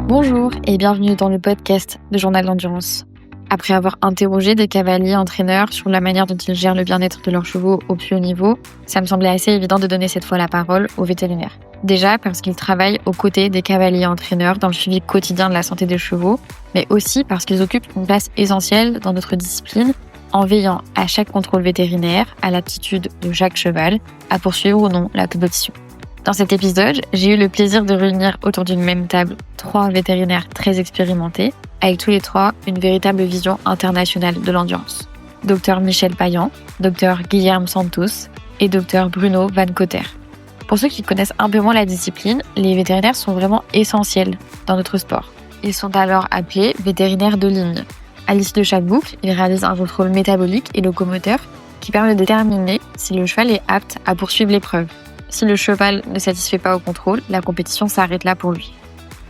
Bonjour et bienvenue dans le podcast de Journal d'Endurance. Après avoir interrogé des cavaliers entraîneurs sur la manière dont ils gèrent le bien-être de leurs chevaux au plus haut niveau, ça me semblait assez évident de donner cette fois la parole aux vétérinaires. Déjà parce qu'ils travaillent aux côtés des cavaliers entraîneurs dans le suivi quotidien de la santé des chevaux, mais aussi parce qu'ils occupent une place essentielle dans notre discipline en veillant à chaque contrôle vétérinaire, à l'aptitude de chaque cheval, à poursuivre ou non la compétition. Dans cet épisode, j'ai eu le plaisir de réunir autour d'une même table 3 vétérinaires très expérimentés, avec tous les 3 une véritable vision internationale de l'endurance. Dr Michel Payan, Dr Guilherme Santos et Dr Bruno Van Cotter. Pour ceux qui connaissent un peu moins la discipline, les vétérinaires sont vraiment essentiels dans notre sport. Ils sont alors appelés vétérinaires de ligne. À l'issue de chaque boucle, ils réalisent un contrôle métabolique et locomoteur qui permet de déterminer si le cheval est apte à poursuivre l'épreuve. Si le cheval ne satisfait pas au contrôle, la compétition s'arrête là pour lui.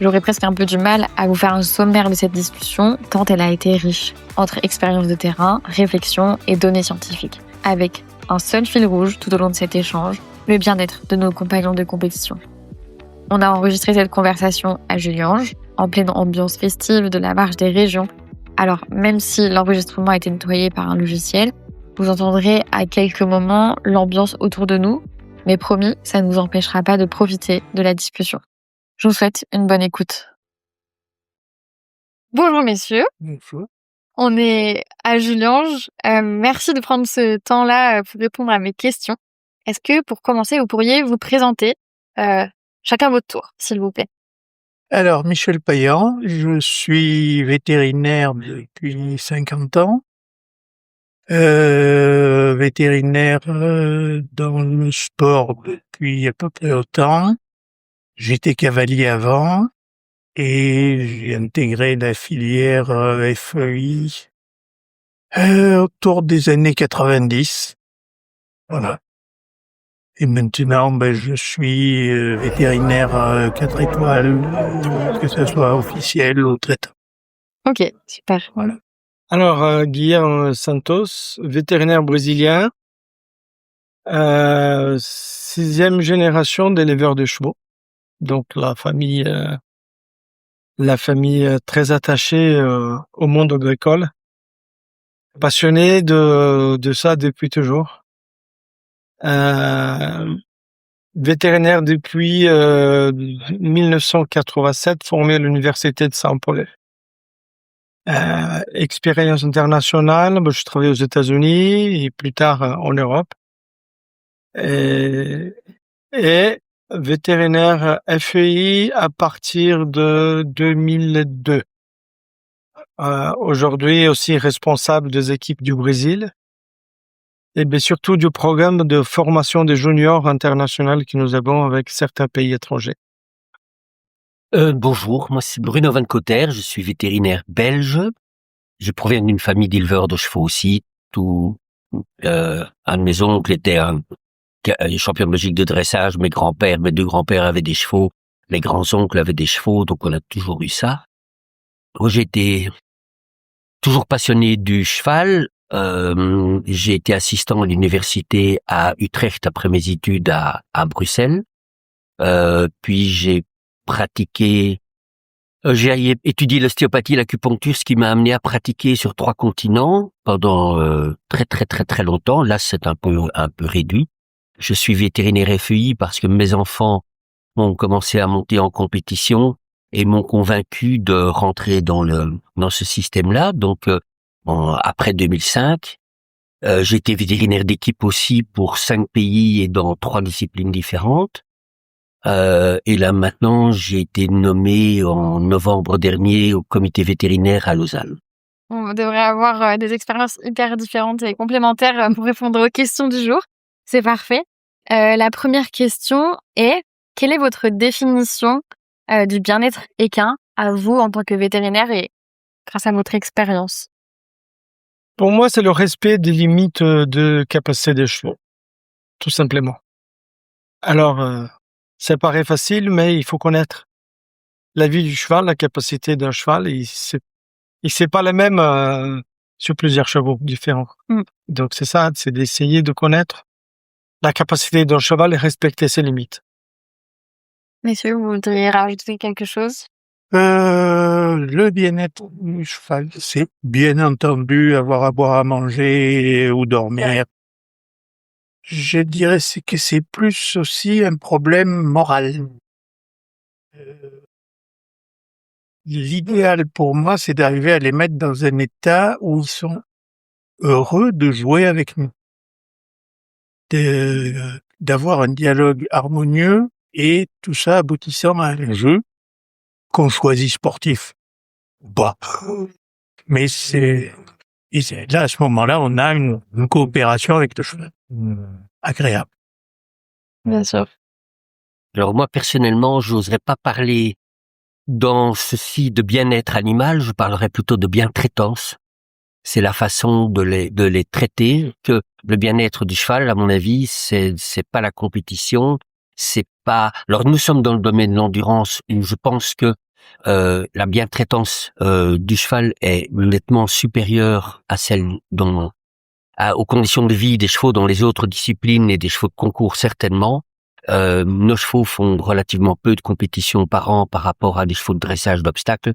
J'aurais presque un peu du mal à vous faire un sommaire de cette discussion, tant elle a été riche, entre expérience de terrain, réflexion et données scientifiques, avec un seul fil rouge tout au long de cet échange, le bien-être de nos compagnons de compétition. On a enregistré cette conversation à Juliange, en pleine ambiance festive de la marche des régions. Alors, même si l'enregistrement a été nettoyé par un logiciel, vous entendrez à quelques moments l'ambiance autour de nous, mais promis, ça ne vous empêchera pas de profiter de la discussion. Je vous souhaite une bonne écoute. Bonjour messieurs. Bonjour. On est à Juliange. Merci de prendre ce temps-là pour répondre à mes questions. Est-ce que pour commencer, vous pourriez vous présenter chacun votre tour, s'il vous plaît? Alors, Michel Payan, je suis vétérinaire depuis 50 ans. Vétérinaire dans le sport depuis à peu près autant. J'étais cavalier avant et j'ai intégré la filière FEI autour des années 90. Voilà. Et maintenant, je suis vétérinaire 4 étoiles, que ce soit officiel ou traitant. Ok, super. Voilà. Alors, Guilherme Santos, vétérinaire brésilien, 6e génération d'éleveurs de chevaux. Donc la famille très attachée au monde agricole, passionné de ça depuis toujours. Vétérinaire depuis 1987, formé à l'université de São Paulo. Expérience internationale, je travaille aux États-Unis et plus tard en Europe. Et vétérinaire FEI à partir de 2002. Aujourd'hui aussi responsable des équipes du Brésil et bien surtout du programme de formation des juniors internationaux que nous avons avec certains pays étrangers. Bonjour, moi c'est Bruno Van Cotter, je suis vétérinaire belge. Je proviens d'une famille d'éleveurs de chevaux aussi. Un de mes oncles était un champion de Belgique de dressage, mes deux grands-pères avaient des chevaux, mes grands-oncles avaient des chevaux, donc on a toujours eu ça. Moi j'ai été toujours passionné du cheval. J'ai été assistant à l'université à Utrecht après mes études à Bruxelles. Puis j'ai étudié l'ostéopathie, l'acupuncture, ce qui m'a amené à pratiquer sur 3 continents pendant très longtemps. Là, c'est un peu réduit. Je suis vétérinaire FEI parce que mes enfants ont commencé à monter en compétition et m'ont convaincu de rentrer dans ce système-là. Donc, après 2005, j'ai été vétérinaire d'équipe aussi pour 5 pays et dans 3 disciplines différentes. Et là maintenant, j'ai été nommé en novembre dernier au comité vétérinaire à Lausanne. On devrait avoir des expériences hyper différentes et complémentaires pour répondre aux questions du jour. C'est parfait. La première question est, quelle est votre définition du bien-être équin à vous en tant que vétérinaire et grâce à votre expérience? Pour moi, c'est le respect des limites de capacité des chevaux, tout simplement. Alors, ça paraît facile, mais il faut connaître la vie du cheval, la capacité d'un cheval, et c'est pas la même sur plusieurs chevaux différents. Donc c'est ça, c'est d'essayer de connaître la capacité d'un cheval et respecter ses limites. Messieurs, vous voudriez rajouter quelque chose? Le bien-être du cheval, c'est bien entendu avoir à boire à manger ou dormir. Je dirais que c'est plus aussi un problème moral. L'idéal pour moi, c'est d'arriver à les mettre dans un état où ils sont heureux de jouer avec nous, d'avoir un dialogue harmonieux et tout ça aboutissant à un jeu qu'on choisit sportif ou pas. Mais là, à ce moment-là, on a une coopération avec le cheval agréable. Bien sûr. Alors moi, personnellement, j'oserais pas parler dans ceci de bien-être animal, je parlerais plutôt de bien-traitance. C'est la façon de les traiter, que le bien-être du cheval, à mon avis, c'est pas la compétition, c'est pas... Alors nous sommes dans le domaine de l'endurance où je pense que la bien-traitance du cheval est nettement supérieure à celle aux conditions de vie des chevaux dans les autres disciplines et des chevaux de concours certainement. Nos chevaux font relativement peu de compétitions par an par rapport à des chevaux de dressage d'obstacles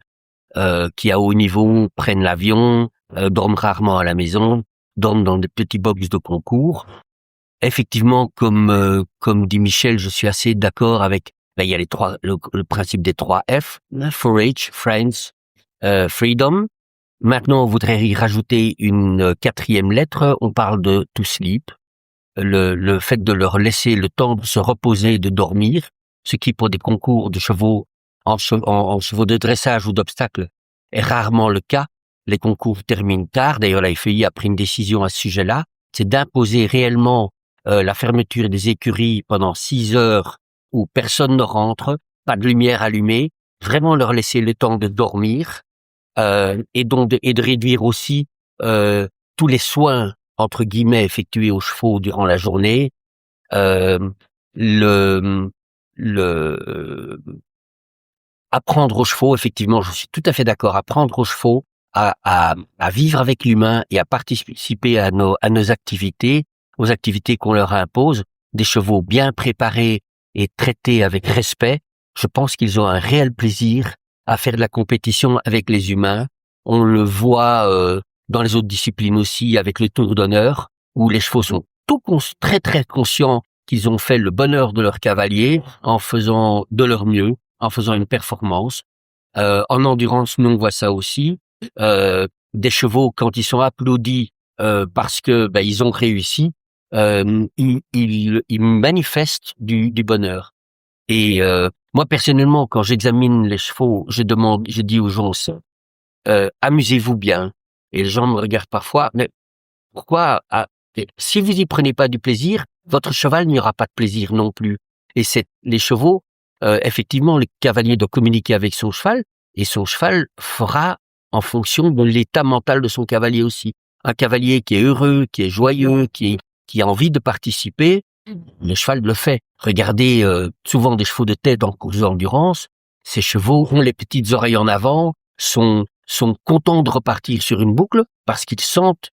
qui à haut niveau prennent l'avion, dorment rarement à la maison, dorment dans des petits box de concours. Effectivement, comme dit Michel, je suis assez d'accord avec. Il y a le principe des 3 F, Forage, Friends, Freedom. Maintenant, on voudrait y rajouter une 4e lettre. On parle de to sleep, le fait de leur laisser le temps de se reposer et de dormir, ce qui pour des concours de chevaux en chevaux de dressage ou d'obstacles est rarement le cas. Les concours terminent tard. D'ailleurs, la FEI a pris une décision à ce sujet-là, c'est d'imposer réellement la fermeture des écuries pendant 6 heures où personne ne rentre, pas de lumière allumée, vraiment leur laisser le temps de dormir et de réduire aussi tous les soins entre guillemets effectués aux chevaux durant la journée. Apprendre aux chevaux, effectivement, je suis tout à fait d'accord, apprendre aux chevaux à vivre avec l'humain et à participer à nos activités, aux activités qu'on leur impose. Des chevaux bien préparés et traités avec respect, je pense qu'ils ont un réel plaisir à faire de la compétition avec les humains. On le voit dans les autres disciplines aussi, avec le tour d'honneur, où les chevaux sont très très conscients qu'ils ont fait le bonheur de leur cavalier en faisant de leur mieux, en faisant une performance. En endurance, nous on voit ça aussi. Des chevaux, quand ils sont applaudis parce que ils ont réussi, ils manifestent du bonheur. Et moi personnellement, quand j'examine les chevaux, je dis aux gens amusez-vous bien. Et les gens me regardent parfois, mais pourquoi si vous y prenez pas du plaisir, votre cheval n'y aura pas de plaisir non plus. Et c'est les chevaux, effectivement, le cavalier doit communiquer avec son cheval, et son cheval fera en fonction de l'état mental de son cavalier aussi. Un cavalier qui est heureux, qui est joyeux, qui a envie de participer, le cheval le fait. Regardez souvent des chevaux de tête en course d'endurance, ces chevaux ont les petites oreilles en avant, sont contents de repartir sur une boucle parce qu'ils sentent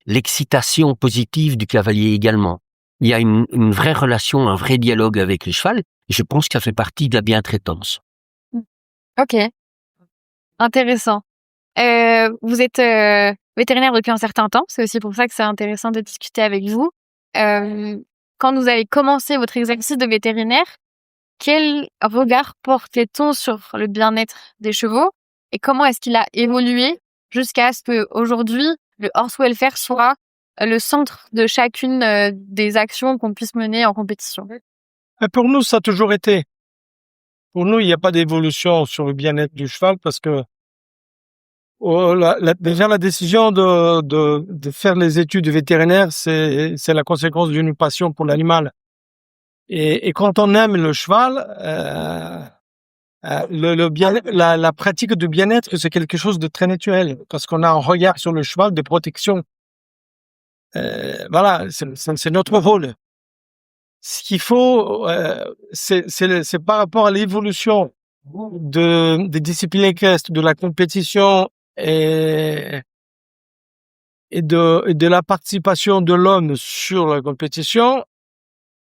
l'excitation positive du cavalier également. Il y a une vraie relation, un vrai dialogue avec le cheval, et je pense que ça fait partie de la bientraitance. Ok, intéressant. Vous êtes vétérinaire depuis un certain temps, c'est aussi pour ça que c'est intéressant de discuter avec vous. Quand vous avez commencé votre exercice de vétérinaire, quel regard portait-on sur le bien-être des chevaux et comment est-ce qu'il a évolué jusqu'à ce que aujourd'hui le horse welfare soit le centre de chacune des actions qu'on puisse mener en compétition? Pour nous, ça a toujours été. Pour nous, il n'y a pas d'évolution sur le bien-être du cheval parce que déjà la décision de faire les études vétérinaires, c'est la conséquence d'une passion pour l'animal. Et quand on aime le cheval, la pratique du bien-être, c'est quelque chose de très naturel parce qu'on a un regard sur le cheval de protection. Voilà, c'est notre rôle. Ce qu'il faut, c'est par rapport à l'évolution des disciplines équestres, de la compétition et de la participation de l'homme sur la compétition,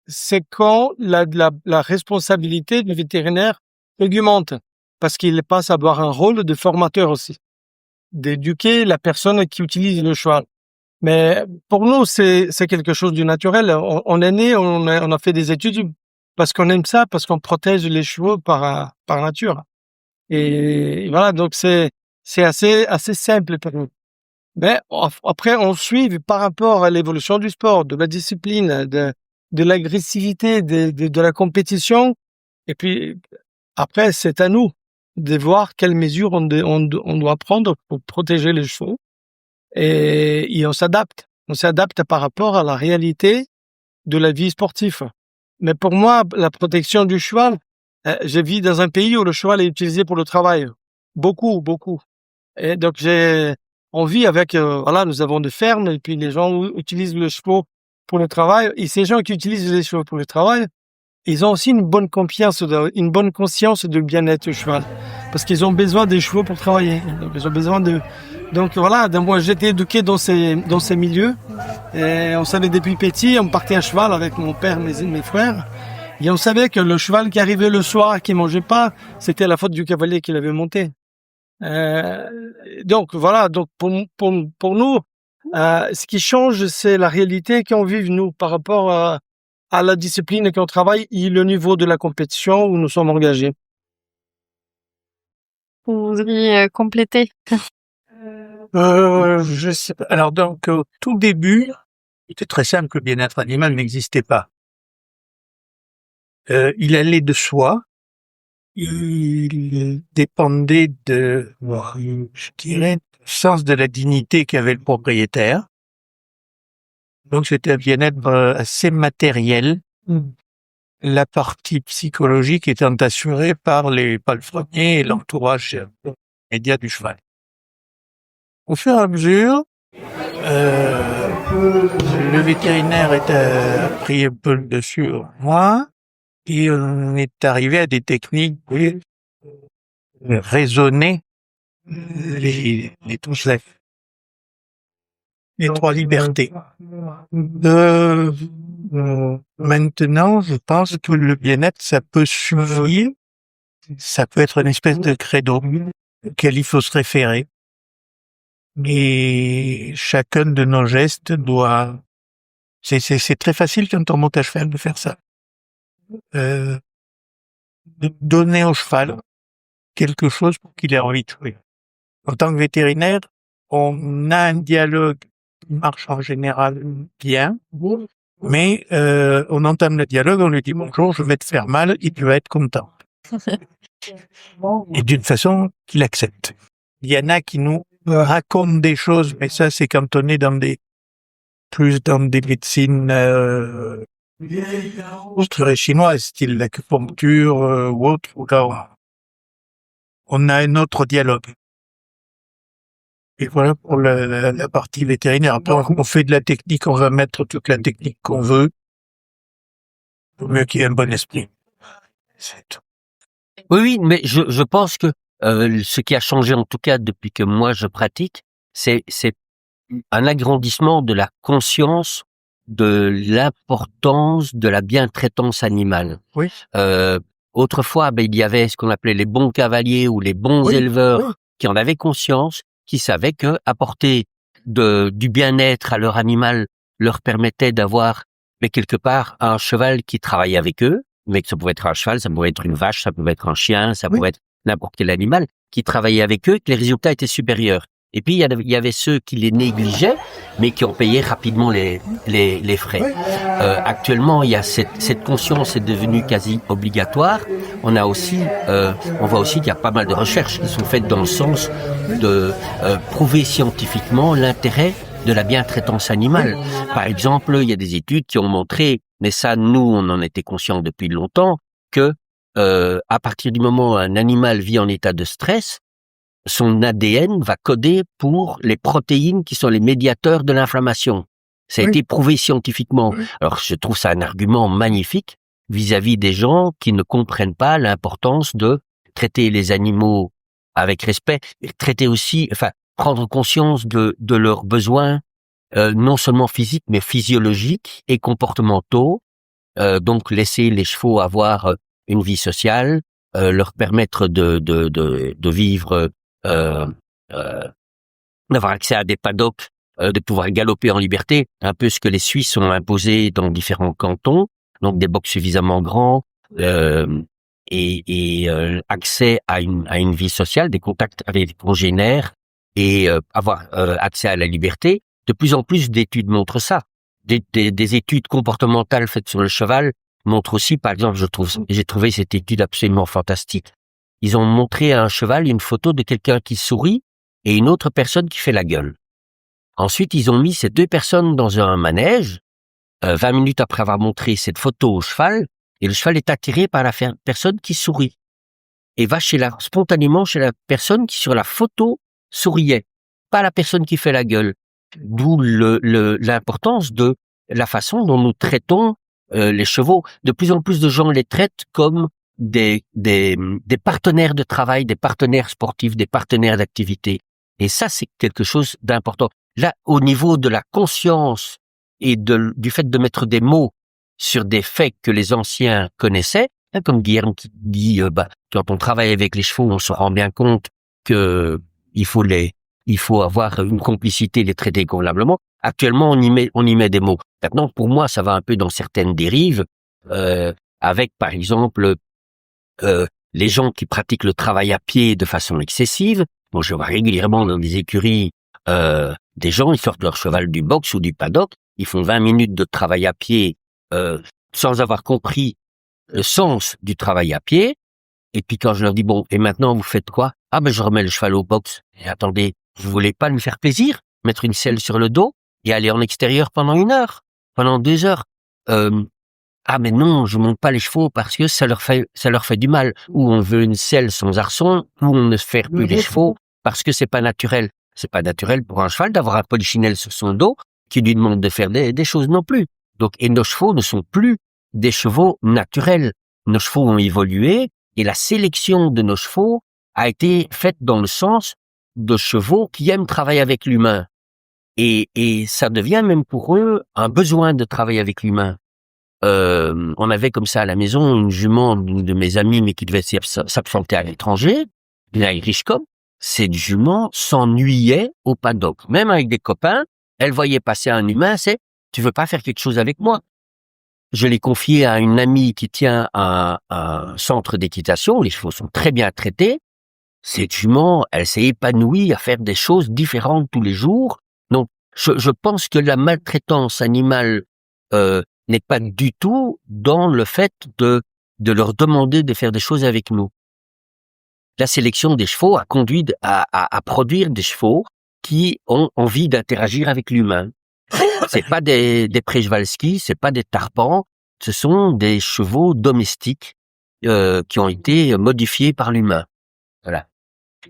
c'est quand la responsabilité du vétérinaire augmente. parce qu'il passe à avoir un rôle de formateur aussi, d'éduquer la personne qui utilise le cheval. Mais pour nous, c'est quelque chose de naturel. On est né, on a fait des études parce qu'on aime ça, parce qu'on protège les chevaux par nature. Et voilà, donc c'est assez simple pour nous. Mais après, on suit par rapport à l'évolution du sport, de la discipline, de l'agressivité, de la compétition. Et puis après, c'est à nous de voir quelles mesures on doit prendre pour protéger les chevaux. Et on s'adapte. On s'adapte par rapport à la réalité de la vie sportive. Mais pour moi, la protection du cheval, je vis dans un pays où le cheval est utilisé pour le travail. Beaucoup, beaucoup. Et donc, on vit avec, voilà, nous avons des fermes et puis les gens utilisent le cheval pour le travail. Et ces gens qui utilisent les chevaux pour le travail, ils ont aussi une bonne conscience du bien-être du cheval. Parce qu'ils ont besoin des chevaux pour travailler. Donc, ils ont besoin donc voilà, moi j'étais éduqué dans ces milieux. Et on savait depuis petit, on partait à cheval avec mon père, mes frères. Et on savait que le cheval qui arrivait le soir, qui mangeait pas, c'était la faute du cavalier qui l'avait monté. Donc voilà, donc pour nous, ce qui change, c'est la réalité qu'on vit nous par rapport à la discipline qu'on travaille et le niveau de la compétition où nous sommes engagés. Vous voudriez compléter? Je sais pas. Alors donc au tout début, c'était très simple que le bien-être animal n'existait pas. Il allait de soi. Il dépendait je dirais, du sens de la dignité qu'avait le propriétaire. Donc c'était un bien-être assez matériel. La partie psychologique étant assurée par les palefreniers et l'entourage immédiat du cheval. Au fur et à mesure, le vétérinaire a pris un peu le dessus sur moi et on est arrivé à des techniques de raisonner les trois libertés. Maintenant, je pense que le bien-être, ça peut suffire. Ça peut être une espèce de credo auquel il faut se référer. Et chacun de nos gestes doit... C'est très facile quand on monte à cheval de faire ça. De donner au cheval quelque chose pour qu'il ait envie de jouer. En tant que vétérinaire, on a un dialogue qui marche en général bien, mais on entame le dialogue, on lui dit « Bonjour, je vais te faire mal » et tu vas être content. Et d'une façon qu'il accepte. Il y en a qui nous racontent des choses, mais ça c'est quand on est plus dans des médecines chinoises, style l'acupuncture ou autre, où là on a un autre dialogue. Et voilà pour la partie vétérinaire. Après, on fait de la technique, on va mettre toute la technique qu'on veut. Pour mieux qu'il y ait un bon esprit. C'est tout. Oui, mais je pense que ce qui a changé en tout cas depuis que moi je pratique, c'est un agrandissement de la conscience de l'importance de la bientraitance animale. Oui. Autrefois, il y avait ce qu'on appelait les bons cavaliers ou les bons éleveurs qui en avaient conscience, qui savaient que apporter du bien-être à leur animal leur permettait d'avoir, mais quelque part, un cheval qui travaillait avec eux, mais que ça pouvait être un cheval, ça pouvait être une vache, ça pouvait être un chien, ça pouvait être n'importe quel animal, qui travaillait avec eux, que les résultats étaient supérieurs. Et puis, il y avait ceux qui les négligeaient, mais qui ont payé rapidement les frais. Actuellement, il y a cette conscience est devenue quasi obligatoire. On voit aussi qu'il y a pas mal de recherches qui sont faites dans le sens de prouver scientifiquement l'intérêt de la bientraitance animale. Par exemple, il y a des études qui ont montré, mais ça, nous, on en était conscients depuis longtemps, que à partir du moment où un animal vit en état de stress, son ADN va coder pour les protéines qui sont les médiateurs de l'inflammation. Ça a été prouvé scientifiquement. Alors, je trouve ça un argument magnifique vis-à-vis des gens qui ne comprennent pas l'importance de traiter les animaux avec respect, et prendre conscience de leurs besoins, non seulement physiques, mais physiologiques et comportementaux. Donc, laisser les chevaux avoir une vie sociale, leur permettre de vivre, euh, euh, d'avoir accès à des paddocks, de pouvoir galoper en liberté, un peu ce que les Suisses ont imposé dans différents cantons, donc des box suffisamment grands, accès à une vie sociale, des contacts avec des congénères et avoir accès à la liberté. De plus en plus d'études montrent ça. Des études comportementales faites sur le cheval montrent aussi, par exemple, j'ai trouvé cette étude absolument fantastique. Ils ont montré à un cheval une photo de quelqu'un qui sourit et une autre personne qui fait la gueule. Ensuite, ils ont mis ces deux personnes dans un manège, 20 minutes après avoir montré cette photo au cheval, et le cheval est attiré par la personne qui sourit et va spontanément chez la personne qui sur la photo souriait, pas la personne qui fait la gueule. D'où l'importance de la façon dont nous traitons les chevaux. De plus en plus de gens les traitent comme des partenaires de travail, des partenaires sportifs, des partenaires d'activité. Et ça, c'est quelque chose d'important. Là, au niveau de la conscience et du fait de mettre des mots sur des faits que les anciens connaissaient, comme Guilherme qui dit, quand on travaille avec les chevaux, on se rend bien compte que il faut avoir une complicité, les traiter convenablement. Actuellement, on y met des mots. Maintenant, pour moi, ça va un peu dans certaines dérives, avec, par exemple, les gens qui pratiquent le travail à pied de façon excessive. Bon, je vois régulièrement dans des écuries des gens, ils sortent leur cheval du box ou du paddock, ils font 20 minutes de travail à pied sans avoir compris le sens du travail à pied. Et puis quand je leur dis, bon, et maintenant vous faites quoi? Ah ben je remets le cheval au box. Et attendez, vous voulez pas lui faire plaisir? Mettre une selle sur le dos et aller en extérieur pendant 1 heure, pendant 2 heures? Ah mais non, je monte pas les chevaux parce que ça leur fait du mal. Ou on veut une selle sans arçon, ou on ne fait plus les chevaux parce que c'est pas naturel. C'est pas naturel pour un cheval d'avoir un polichinelle sur son dos qui lui demande de faire des choses non plus. Donc, et nos chevaux ne sont plus des chevaux naturels. Nos chevaux ont évolué et la sélection de nos chevaux a été faite dans le sens de chevaux qui aiment travailler avec l'humain. Et ça devient même pour eux un besoin de travailler avec l'humain. On avait comme ça à la maison une jument d'une de mes amies, mais qui devait s'absenter à l'étranger, une Irish Cob. Cette jument s'ennuyait au paddock. Même avec des copains, elle voyait passer un humain, tu veux pas faire quelque chose avec moi? Je l'ai confié à une amie qui tient un centre d'équitation, où les chevaux sont très bien traités. Cette jument, elle s'est épanouie à faire des choses différentes tous les jours. Donc, je pense que la maltraitance animale n'est pas du tout dans le fait de leur demander de faire des choses avec nous. La sélection des chevaux a conduit à produire des chevaux qui ont envie d'interagir avec l'humain. C'est pas des Przewalski, c'est pas des Tarpans, ce sont des chevaux domestiques qui ont été modifiés par l'humain. Voilà.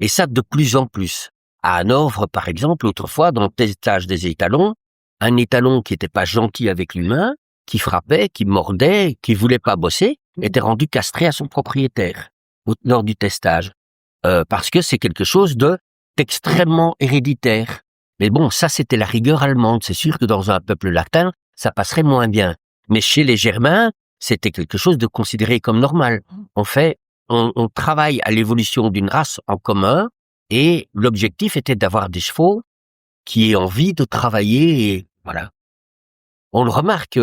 Et ça de plus en plus. À Hanovre, par exemple, autrefois, dans le testage des étalons, un étalon qui était pas gentil avec l'humain, qui frappait, qui mordait, qui voulait pas bosser, était rendu castré à son propriétaire lors du testage. Parce que c'est quelque chose d'extrêmement héréditaire. Mais bon, ça c'était la rigueur allemande. C'est sûr que dans un peuple latin, ça passerait moins bien. Mais chez les Germains, c'était quelque chose de considéré comme normal. On travaille à l'évolution d'une race en commun, et l'objectif était d'avoir des chevaux qui aient envie de travailler, et voilà. On le remarque,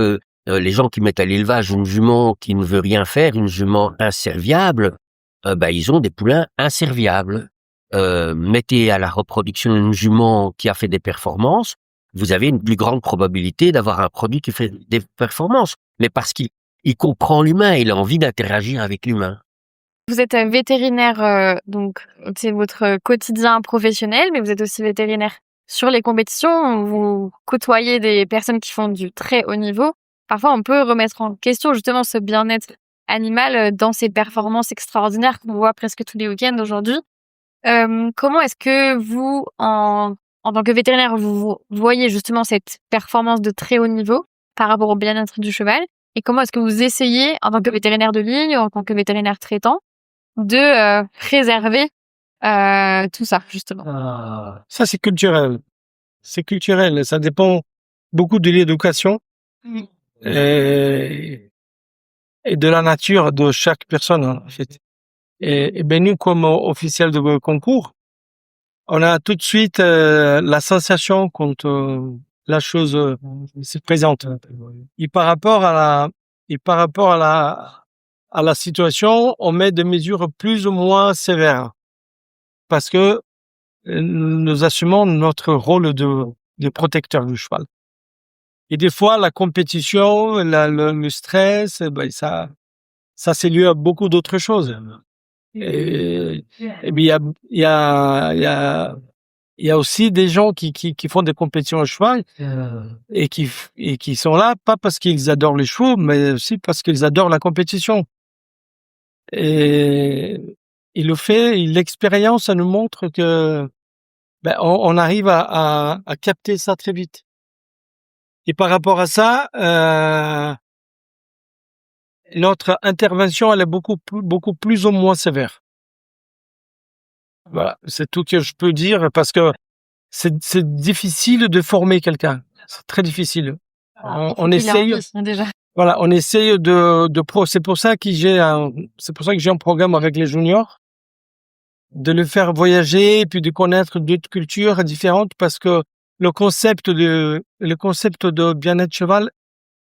les gens qui mettent à l'élevage une jument qui ne veut rien faire, une jument inserviable, ils ont des poulains inserviables. Mettez à la reproduction une jument qui a fait des performances, vous avez une plus grande probabilité d'avoir un produit qui fait des performances. Mais parce qu'il comprend l'humain, il a envie d'interagir avec l'humain. Vous êtes vétérinaire, donc c'est votre quotidien professionnel, mais vous êtes aussi vétérinaire sur les compétitions. Vous côtoyez des personnes qui font du très haut niveau. Parfois, on peut remettre en question justement ce bien-être animal dans ces performances extraordinaires qu'on voit presque tous les week-ends aujourd'hui. Comment est-ce que vous, en tant que vétérinaire, vous voyez justement cette performance de très haut niveau par rapport au bien-être du cheval? Et comment est-ce que vous essayez, en tant que vétérinaire de ligne ou en tant que vétérinaire traitant, de préserver tout ça, justement? Ça, c'est culturel. C'est culturel. Ça dépend beaucoup de l'éducation et de la nature de chaque personne, en fait. Et ben nous, comme officiels de concours, on a tout de suite la sensation quand la chose se présente. Et par rapport à la situation, on met des mesures plus ou moins sévères parce que nous assumons notre rôle de protecteur du cheval. Et des fois, la compétition, le stress, ben ça c'est lié à beaucoup d'autres choses. Et bien, il y a aussi des gens qui font des compétitions à cheval et qui sont là pas parce qu'ils adorent les chevaux, mais aussi parce qu'ils adorent la compétition. Et l'expérience, ça nous montre que ben, on arrive à capter ça très vite. Et par rapport à ça, notre intervention, elle est beaucoup plus ou moins sévère. Voilà, c'est tout que je peux dire parce que c'est difficile de former quelqu'un. C'est très difficile. On essaye. Déjà. Voilà, on essaye c'est pour ça que j'ai un programme avec les juniors, de le faire voyager et puis de connaître d'autres cultures différentes parce que le concept de bien-être cheval,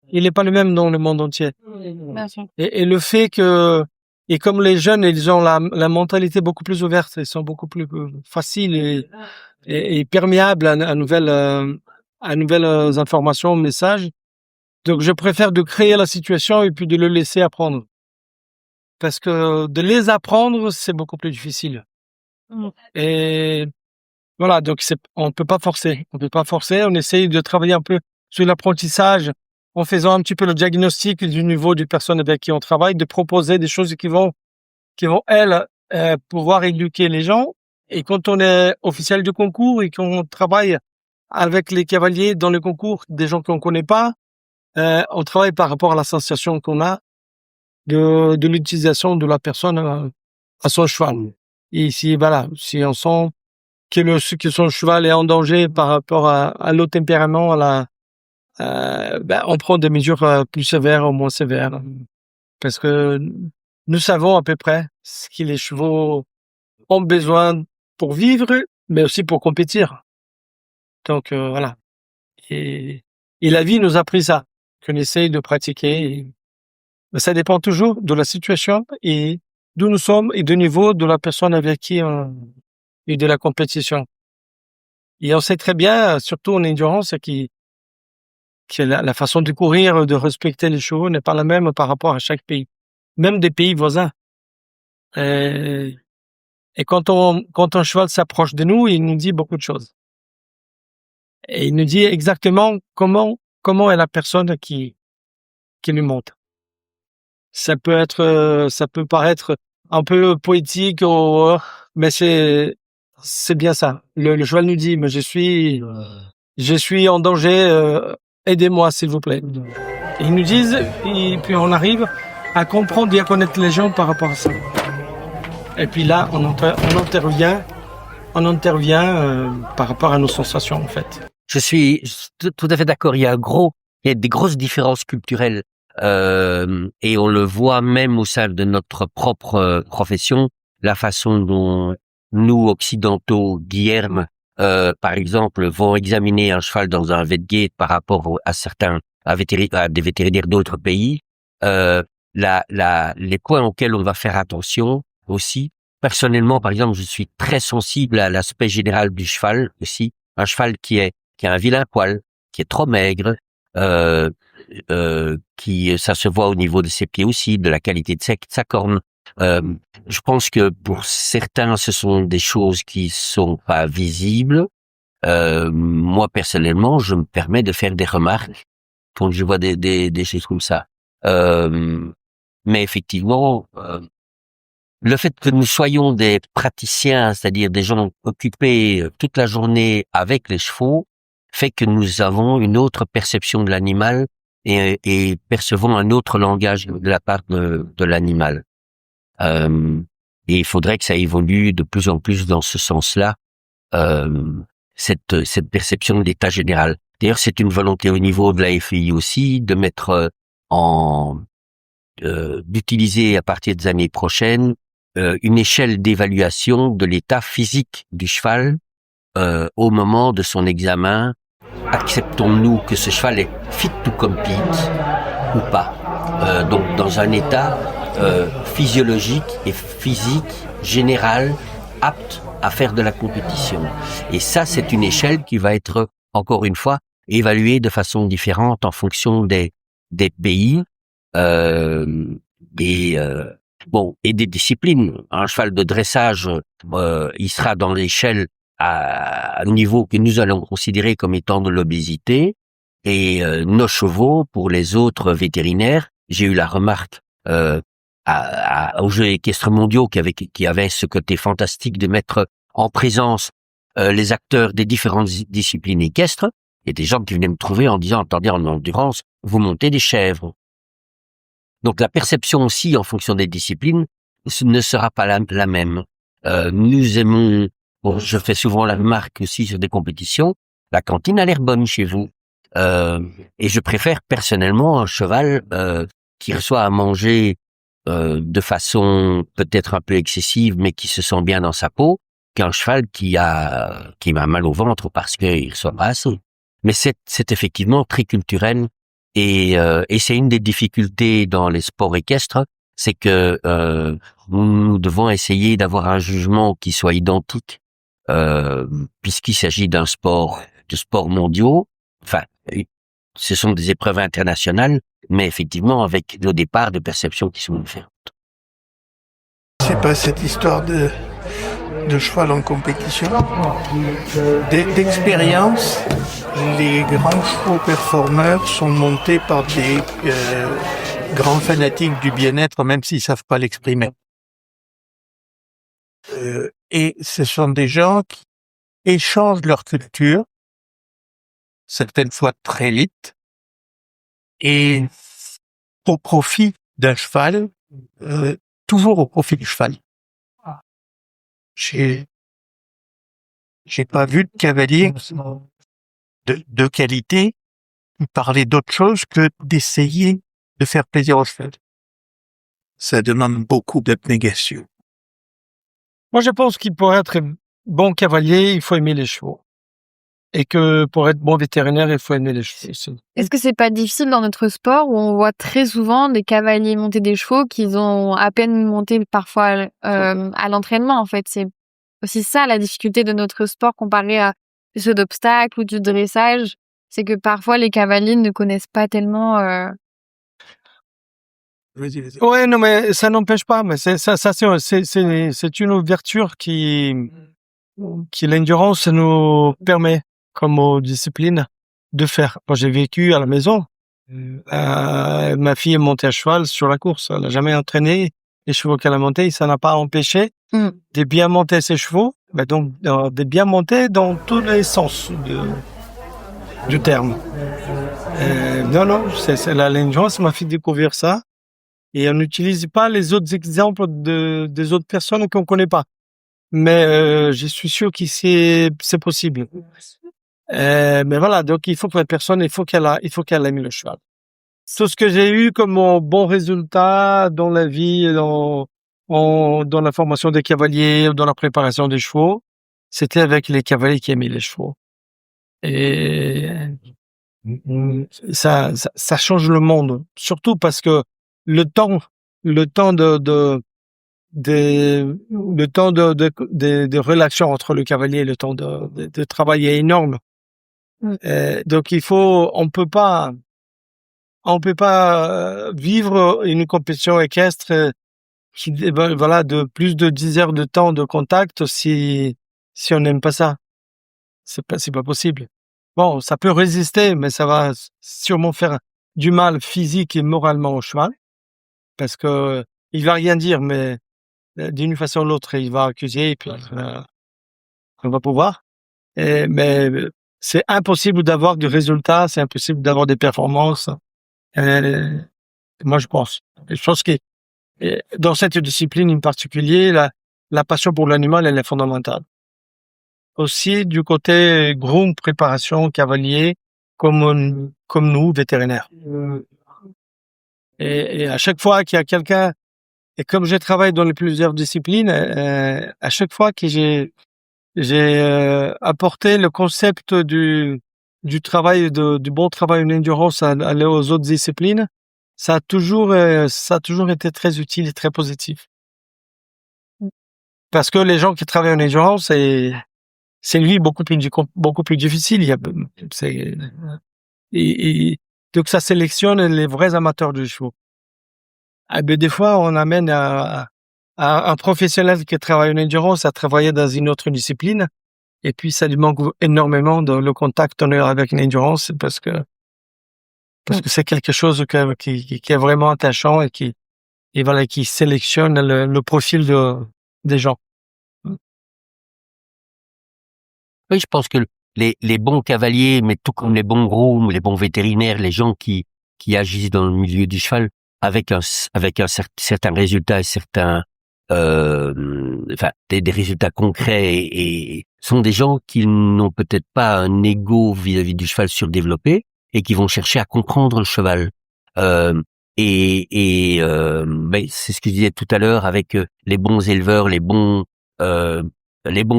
il n'est pas le même dans le monde entier. Bien sûr. Et le fait que, et comme les jeunes, ils ont la mentalité beaucoup plus ouverte, ils sont beaucoup plus faciles et perméables à nouvelles informations, messages. Donc, je préfère de créer la situation et puis de le laisser apprendre. Parce que de les apprendre, c'est beaucoup plus difficile. Et voilà, donc on peut pas forcer. On essaye de travailler un peu sur l'apprentissage en faisant un petit peu le diagnostic du niveau du personne avec qui on travaille, de proposer des choses qui vont elles pouvoir éduquer les gens. Et quand on est officiel du concours et qu'on travaille avec les cavaliers dans le concours, des gens qu'on connaît pas, on travaille par rapport à la sensation qu'on a de l'utilisation de la personne à son cheval. Et si on sent que son cheval est en danger par rapport à l'autre tempérament, on prend des mesures plus sévères ou moins sévères. Parce que nous savons à peu près ce que les chevaux ont besoin pour vivre, mais aussi pour compétir. Donc voilà. Et la vie nous a appris ça, qu'on essaye de pratiquer. Mais ça dépend toujours de la situation et d'où nous sommes et du niveau de la personne avec qui et de la compétition. Et on sait très bien, surtout en endurance, que la façon de courir, de respecter les chevaux n'est pas la même par rapport à chaque pays, même des pays voisins. Et quand un cheval s'approche de nous, il nous dit beaucoup de choses. Et il nous dit exactement comment est la personne qui lui monte. Ça peut paraître un peu poétique, mais c'est bien ça. Le cheval nous dit, mais je suis en danger, aidez-moi s'il vous plaît. Et ils nous disent, et puis on arrive à comprendre et à connaître les gens par rapport à ça. Et puis là, on intervient par rapport à nos sensations en fait. Je suis tout à fait d'accord. Il y a des grosses différences culturelles, et on le voit même au sein de notre propre profession, la façon dont nous occidentaux, Guilherme, par exemple, vont examiner un cheval dans un vet-gate par rapport à des vétérinaires d'autres pays. Les points auxquels on va faire attention aussi. Personnellement, par exemple, je suis très sensible à l'aspect général du cheval aussi. Un cheval qui a un vilain poil, qui est trop maigre, qui ça se voit au niveau de ses pieds aussi, de la qualité de sa corne. Je pense que pour certains, ce sont des choses qui sont pas visibles. Moi, personnellement, je me permets de faire des remarques quand je vois des choses comme ça. Mais effectivement, le fait que nous soyons des praticiens, c'est-à-dire des gens occupés toute la journée avec les chevaux, fait que nous avons une autre perception de l'animal et percevons un autre langage de la part de l'animal. Et il faudrait que ça évolue de plus en plus dans ce sens-là, cette perception de l'état général. D'ailleurs, c'est une volonté au niveau de la FEI aussi de mettre d'utiliser à partir des années prochaines une échelle d'évaluation de l'état physique du cheval au moment de son examen. Acceptons-nous que ce cheval est fit to compete ou pas. Donc dans un état physiologique et physique général apte à faire de la compétition. Et ça, c'est une échelle qui va être, encore une fois, évaluée de façon différente en fonction des pays et des disciplines. Un cheval de dressage, il sera dans l'échelle à un niveau que nous allons considérer comme étant de l'obésité. Et nos chevaux, pour les autres vétérinaires, j'ai eu la remarque aux Jeux équestres mondiaux qui avait ce côté fantastique de mettre en présence les acteurs des différentes disciplines équestres. Il y a des gens qui venaient me trouver en disant, attendez, en endurance, vous montez des chèvres. Donc la perception aussi en fonction des disciplines ne sera pas la même. Nous aimons, je fais souvent la remarque aussi sur des compétitions, la cantine a l'air bonne chez vous. Et je préfère personnellement un cheval qui reçoit à manger de façon peut-être un peu excessive, mais qui se sent bien dans sa peau, qu'un cheval qui a mal au ventre parce qu'il reçoit pas assez. Mais c'est effectivement très culturel et c'est une des difficultés dans les sports équestres, c'est que nous devons essayer d'avoir un jugement qui soit identique, puisqu'il s'agit de sports mondiaux. Enfin, ce sont des épreuves internationales, mais effectivement avec au départ de perceptions qui sont différentes. C'est pas cette histoire de cheval en compétition. D'expérience, les grands chevaux performeurs sont montés par des grands fanatiques du bien-être, même s'ils savent pas l'exprimer. Et ce sont des gens qui échangent leur culture, certaines fois très vite, et au profit d'un cheval, toujours au profit du cheval. J'ai pas vu de cavalier de qualité parler d'autre chose que d'essayer de faire plaisir au cheval. Ça demande beaucoup d'abnégation. Moi, je pense qu'il pour être bon cavalier, il faut aimer les chevaux. Et que pour être bon vétérinaire, il faut aimer les chevaux aussi. Est-ce que c'est pas difficile dans notre sport où on voit très souvent des cavaliers monter des chevaux qu'ils ont à peine monté parfois à l'entraînement en fait. C'est aussi ça la difficulté de notre sport comparé à ceux d'obstacles ou du dressage. C'est que parfois les cavaliers ne connaissent pas tellement... Vas-y. Ouais, non, mais ça n'empêche pas. Mais c'est une ouverture qui l'endurance nous permet, comme aux disciplines, de faire. Moi, j'ai vécu à la maison. Ma fille est montée à cheval sur la course. Elle n'a jamais entraîné les chevaux qu'elle a montés. Ça n'a pas empêché de bien monter ses chevaux. Mais donc, de bien monter dans tous les sens du terme. Non, c'est l'endurance m'a fait découvrir ça. Et on n'utilise pas les autres exemples des autres personnes qu'on connaît pas. Mais je suis sûr que c'est possible. Mais voilà, donc il faut que la personne, il faut qu'elle aime le cheval. Tout ce que j'ai eu comme bon résultat dans la vie, dans la formation des cavaliers, dans la préparation des chevaux, c'était avec les cavaliers qui aimaient les chevaux. Et ça change le monde, surtout parce que le temps de relation entre le cavalier et le temps de travail est énorme. Donc on peut pas vivre une compétition équestre de plus de 10 heures de temps de contact si on n'aime pas ça. C'est pas possible. Bon, ça peut résister, mais ça va sûrement faire du mal physique et moralement au cheval, parce que il va rien dire, mais d'une façon ou l'autre, il va accuser, et puis on va pouvoir. Mais c'est impossible d'avoir du résultat, c'est impossible d'avoir des performances. Moi, je pense que dans cette discipline en particulier, la passion pour l'animal, elle est fondamentale. Aussi du côté groom, préparation, cavalier, comme nous, vétérinaires. Et à chaque fois qu'il y a quelqu'un Et comme j'ai travaillé dans les plusieurs disciplines, à chaque fois que j'ai apporté le concept du travail, du bon travail en endurance aux autres disciplines, ça a toujours été très utile et très positif. Parce que les gens qui travaillent en endurance, c'est une vie beaucoup plus difficile. Donc ça sélectionne les vrais amateurs de chevaux. Ah ben des fois, on amène un professionnel qui travaille en endurance à travailler dans une autre discipline, et puis ça lui manque énormément dans le contact avec l'endurance parce que c'est quelque chose qui est vraiment attachant et qui sélectionne le profil des gens. Oui, je pense que les bons cavaliers, mais tout comme les bons grooms, les bons vétérinaires, les gens qui agissent dans le milieu du cheval avec un certain résultat et des résultats concrets et sont des gens qui n'ont peut-être pas un ego vis-à-vis du cheval surdéveloppé et qui vont chercher à comprendre le cheval. Mais c'est ce que je disais tout à l'heure avec les bons éleveurs, les bons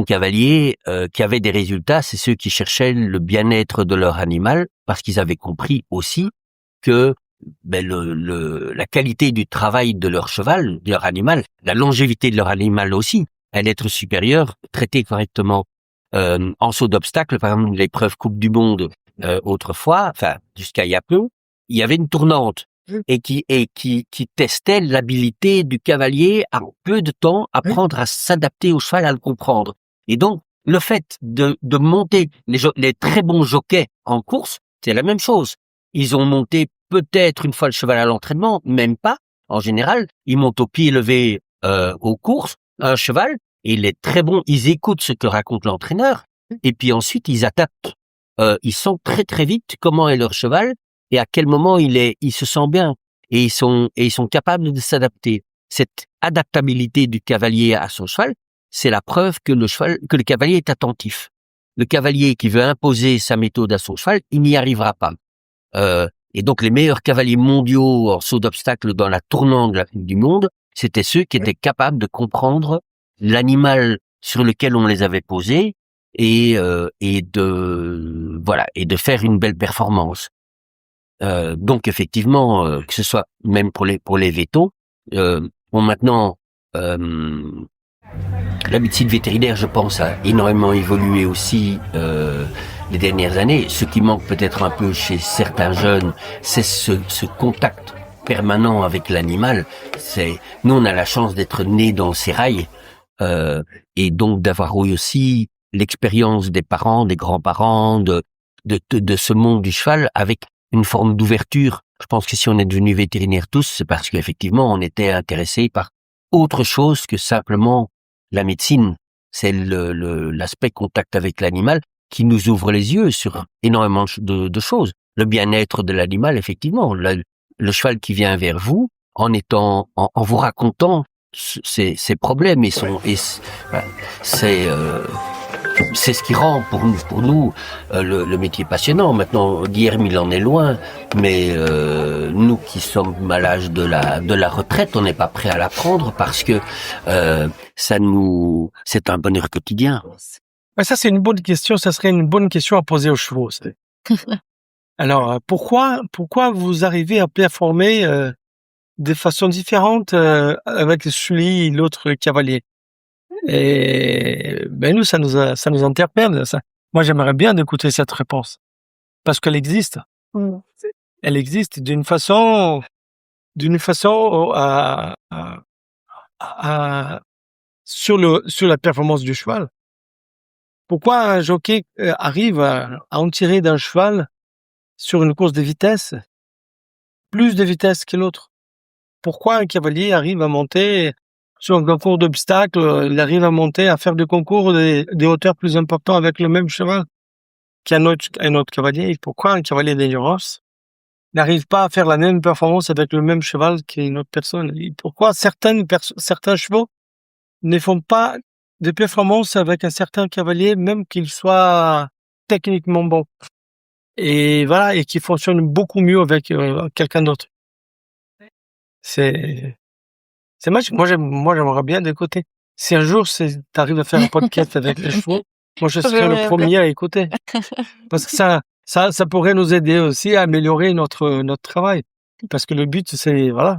cavaliers qui avaient des résultats, c'est ceux qui cherchaient le bien-être de leur animal parce qu'ils avaient compris aussi que la qualité du travail de leur cheval, de leur animal, la longévité de leur animal aussi, allait être supérieure, traité correctement. En saut d'obstacle, par exemple, l'épreuve Coupe du Monde autrefois, enfin jusqu'à il y a peu, il y avait une tournante et qui testait l'habilité du cavalier à peu de temps apprendre à s'adapter au cheval, à le comprendre. Et donc le fait de monter les très bons jockeys en course, c'est la même chose. Ils ont monté peut-être une fois le cheval à l'entraînement, même pas. En général, ils montent au pied levé aux courses un cheval et les très bons, ils écoutent ce que raconte l'entraîneur et puis ensuite ils adaptent. Ils sentent très très vite comment est leur cheval et à quel moment il se sent bien et ils sont capables de s'adapter. Cette adaptabilité du cavalier à son cheval, c'est la preuve que le cavalier est attentif. Le cavalier qui veut imposer sa méthode à son cheval, il n'y arrivera pas. Et donc les meilleurs cavaliers mondiaux en saut d'obstacle dans la tournante de la Coupe du Monde, c'était ceux qui étaient capables de comprendre l'animal sur lequel on les avait posés et de faire une belle performance. Donc effectivement, que ce soit même pour les vétos, maintenant la médecine vétérinaire, je pense, a énormément évolué aussi les dernières années. Ce qui manque peut-être un peu chez certains jeunes, c'est ce contact permanent avec l'animal. Nous, on a la chance d'être nés dans le sérail et donc d'avoir eu aussi l'expérience des parents, des grands-parents, de ce monde du cheval avec une forme d'ouverture. Je pense que si on est devenu vétérinaire tous, c'est parce qu'effectivement, on était intéressés par autre chose que simplement la médecine. C'est l'aspect contact avec l'animal qui nous ouvre les yeux sur énormément de choses. Le bien-être de l'animal, effectivement. Le cheval qui vient vers vous en vous racontant ses problèmes c'est ce qui rend pour nous le métier passionnant. Maintenant, Guilherme, il en est loin, mais nous qui sommes à l'âge de la retraite, on n'est pas prêt à l'apprendre parce que c'est un bonheur quotidien. Ça, c'est une bonne question. Ça serait une bonne question à poser aux chevaux. Alors, pourquoi vous arrivez à performer de façon différente avec celui et l'autre cavalier? Et nous, ça nous interpelle. Ça. Moi, j'aimerais bien d'écouter cette réponse parce qu'elle existe. Elle existe d'une façon sur la performance du cheval. Pourquoi un jockey arrive à en tirer d'un cheval sur une course de vitesse plus de vitesse que l'autre? Pourquoi un cavalier arrive à monter sur un concours d'obstacles, il arrive à monter, à faire des concours des hauteurs plus importantes avec le même cheval qu'un autre cavalier? Pourquoi un cavalier d'endurance n'arrive pas à faire la même performance avec le même cheval qu'une autre personne? Et pourquoi certains chevaux ne font pas de performance avec un certain cavalier, même qu'il soit techniquement bon? Et voilà, et qui fonctionne beaucoup mieux avec quelqu'un d'autre. C'est moi, j'aimerais bien d'écouter. Si un jour, t'arrives à faire un podcast avec les chevaux, moi, je serais le J'aimerais premier à écouter. Parce que ça pourrait nous aider aussi à améliorer notre travail. Parce que le but, c'est, voilà,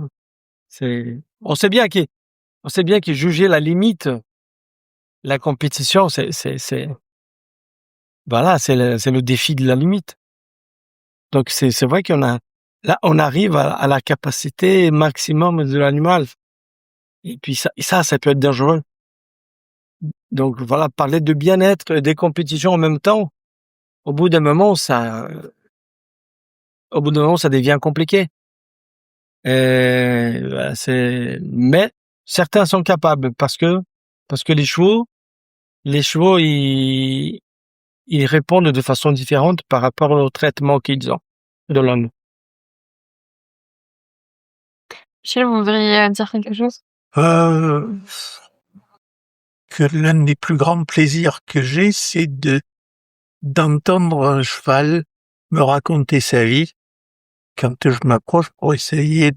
on sait bien que juger la limite, la compétition, voilà, c'est le défi de la limite. Donc, c'est vrai là, on arrive à la capacité maximum de l'animal. Et puis ça peut être dangereux. Donc, voilà, parler de bien-être et des compétitions en même temps, au bout d'un moment, ça devient compliqué. Et voilà, mais certains sont capables parce que les chevaux, ils répondent de façon différente par rapport au traitement qu'ils ont de l'homme. Michel, vous voudriez dire quelque chose? Euh, que l'un des plus grands plaisirs que j'ai, c'est d'entendre un cheval me raconter sa vie quand je m'approche pour essayer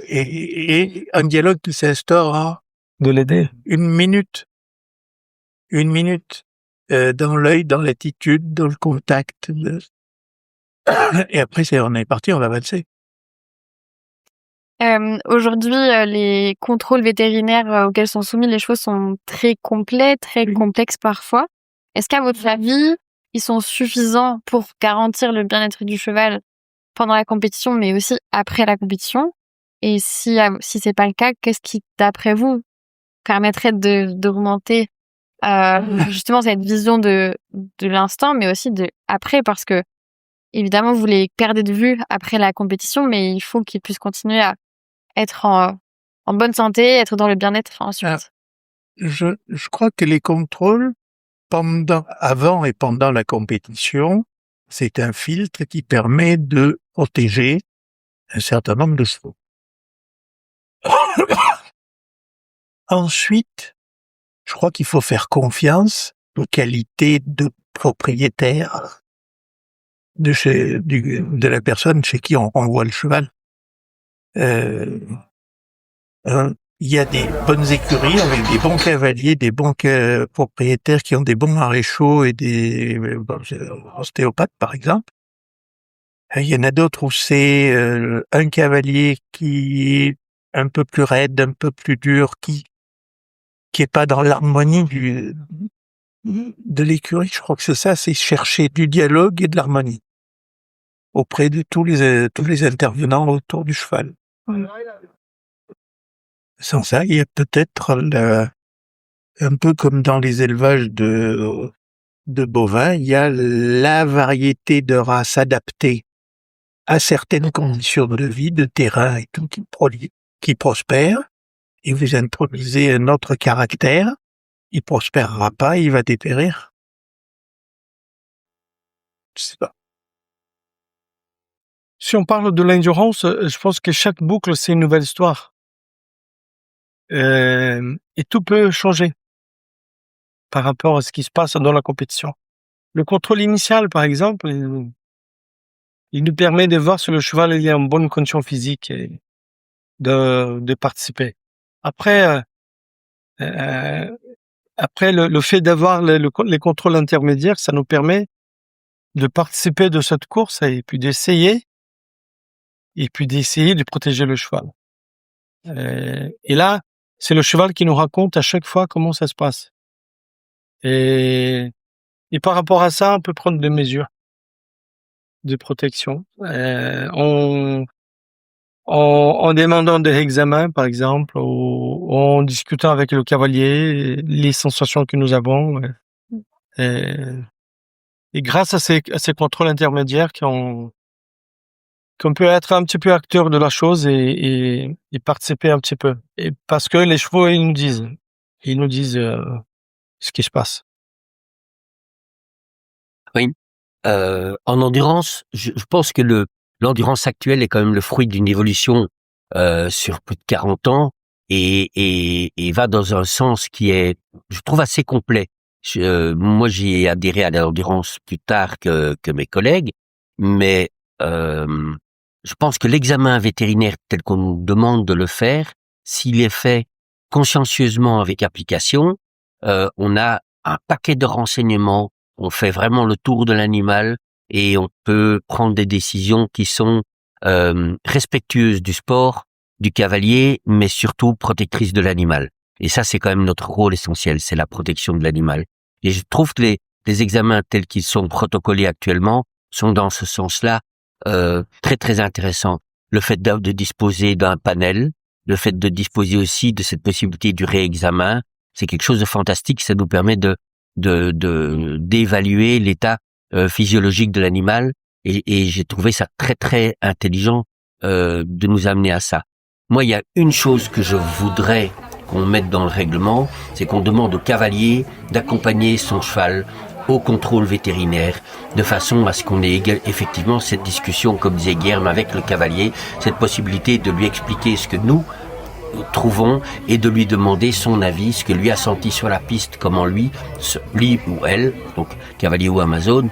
et un dialogue qui s'instaure à De l'aider. une minute, dans l'œil, dans l'attitude, dans le contact, et après on est parti, on va avancer. Aujourd'hui, les contrôles vétérinaires auxquels sont soumis les chevaux sont très complets, très complexes parfois. Est-ce qu'à votre avis, ils sont suffisants pour garantir le bien-être du cheval pendant la compétition, mais aussi après la compétition? Et si c'est pas le cas, qu'est-ce qui, d'après vous, permettrait d'augmenter justement cette vision de l'instant, mais aussi de après, parce que évidemment vous les perdez de vue après la compétition, mais il faut qu'ils puissent continuer à être en bonne santé, être dans le bien-être ensuite. Je crois que les contrôles avant et pendant la compétition, c'est un filtre qui permet de protéger un certain nombre de chevaux. Ensuite, je crois qu'il faut faire confiance aux qualités de propriétaire de la personne chez qui on renvoie le cheval. Il y a des bonnes écuries avec des bons cavaliers, des bons propriétaires qui ont des bons maréchaux et des ostéopathes, par exemple. Il y en a d'autres où c'est un cavalier qui est un peu plus raide, un peu plus dur, qui est pas dans l'harmonie de l'écurie. Je crois que c'est ça, c'est chercher du dialogue et de l'harmonie auprès de tous les intervenants autour du cheval. Sans ça, il y a peut-être un peu comme dans les élevages de bovins, il y a la variété de races adaptées à certaines conditions de vie, de terrain et tout, qui prospèrent, et vous introduisez un autre caractère, il prospérera pas, il va dépérir. Je sais pas. Si on parle de l'endurance, je pense que chaque boucle, c'est une nouvelle histoire. Et tout peut changer par rapport à ce qui se passe dans la compétition. Le contrôle initial, par exemple, il nous permet de voir si le cheval est en bonne condition physique et de participer. Après, le fait d'avoir les contrôles intermédiaires, ça nous permet de participer de cette course et puis d'essayer de protéger le cheval. Et là, c'est le cheval qui nous raconte à chaque fois comment ça se passe. Et par rapport à ça, on peut prendre des mesures de protection. En demandant des examens, par exemple, ou en discutant avec le cavalier, les sensations que nous avons. Et grâce à ces contrôles intermédiaires qu'on peut être un petit peu acteur de la chose et participer un petit peu. Et parce que les chevaux, ils nous disent ce qui se passe. Oui. En endurance, je pense que l'endurance actuelle est quand même le fruit d'une évolution sur plus de 40 ans et va dans un sens qui est, je trouve, assez complet. Moi, j'y ai adhéré à l'endurance plus tard que mes collègues, mais je pense que l'examen vétérinaire tel qu'on nous demande de le faire s'il est fait consciencieusement avec application, on a un paquet de renseignements, on fait vraiment le tour de l'animal et on peut prendre des décisions qui sont respectueuses du sport, du cavalier, mais surtout protectrices de l'animal. Et ça, c'est quand même notre rôle essentiel, c'est la protection de l'animal. Et je trouve que les examens tels qu'ils sont protocolés actuellement sont dans ce sens-là très très intéressants. Le fait de disposer d'un panel, le fait de disposer aussi de cette possibilité du réexamen, c'est quelque chose de fantastique. Ça nous permet d'évaluer l'état physiologique de l'animal et j'ai trouvé ça très très intelligent de nous amener à ça. Moi, il y a une chose que je voudrais qu'on mette dans le règlement, c'est qu'on demande au cavalier d'accompagner son cheval au contrôle vétérinaire, de façon à ce qu'on ait effectivement cette discussion, comme disait Guilherme, avec le cavalier, cette possibilité de lui expliquer ce que nous trouvons et de lui demander son avis, ce que lui a senti sur la piste, comment lui ou elle, donc cavalier ou amazone,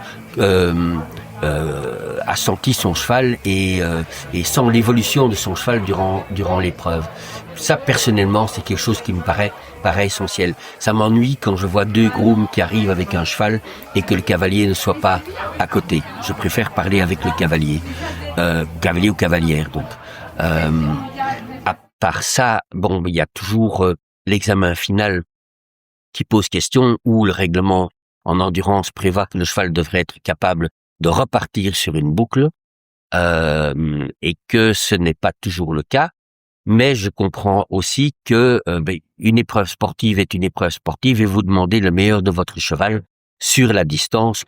a senti son cheval et sent l'évolution de son cheval durant l'épreuve. Ça, personnellement, c'est quelque chose qui me paraît essentiel. Ça m'ennuie quand je vois deux grooms qui arrivent avec un cheval et que le cavalier ne soit pas à côté. Je préfère parler avec le cavalier ou cavalière, donc. À part ça, bon, il y a toujours l'examen final qui pose question, où le règlement en endurance prévoit que le cheval devrait être capable de repartir sur une boucle, et que ce n'est pas toujours le cas. Mais je comprends aussi que une épreuve sportive est une épreuve sportive et vous demandez le meilleur de votre cheval sur la distance,